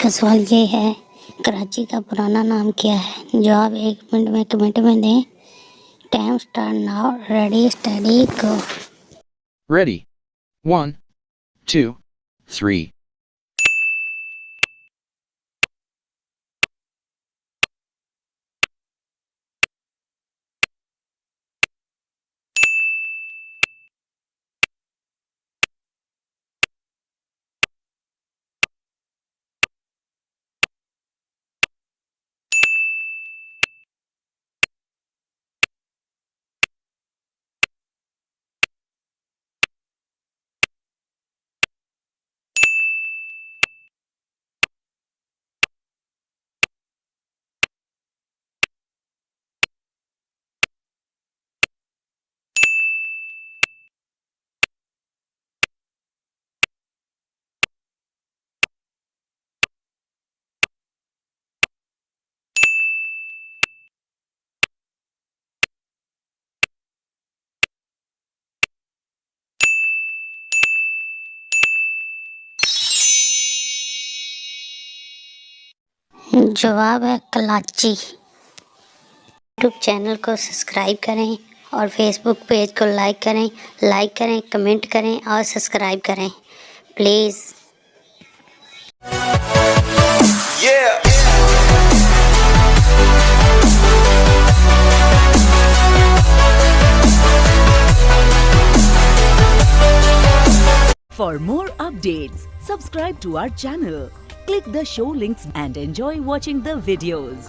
का सवाल ये है, कराची का पुराना नाम क्या है? जवाब 1 मिनट में कमेंट में दें। Time start now. Ready steady go. Ready. 1, 2, 3. जवाब है कराची। यूट्यूब चैनल को सब्सक्राइब करें और फेसबुक पेज को लाइक करें, कमेंट करें और सब्सक्राइब करें please. For more updates, subscribe to our channel, click the show links and enjoy watching the videos.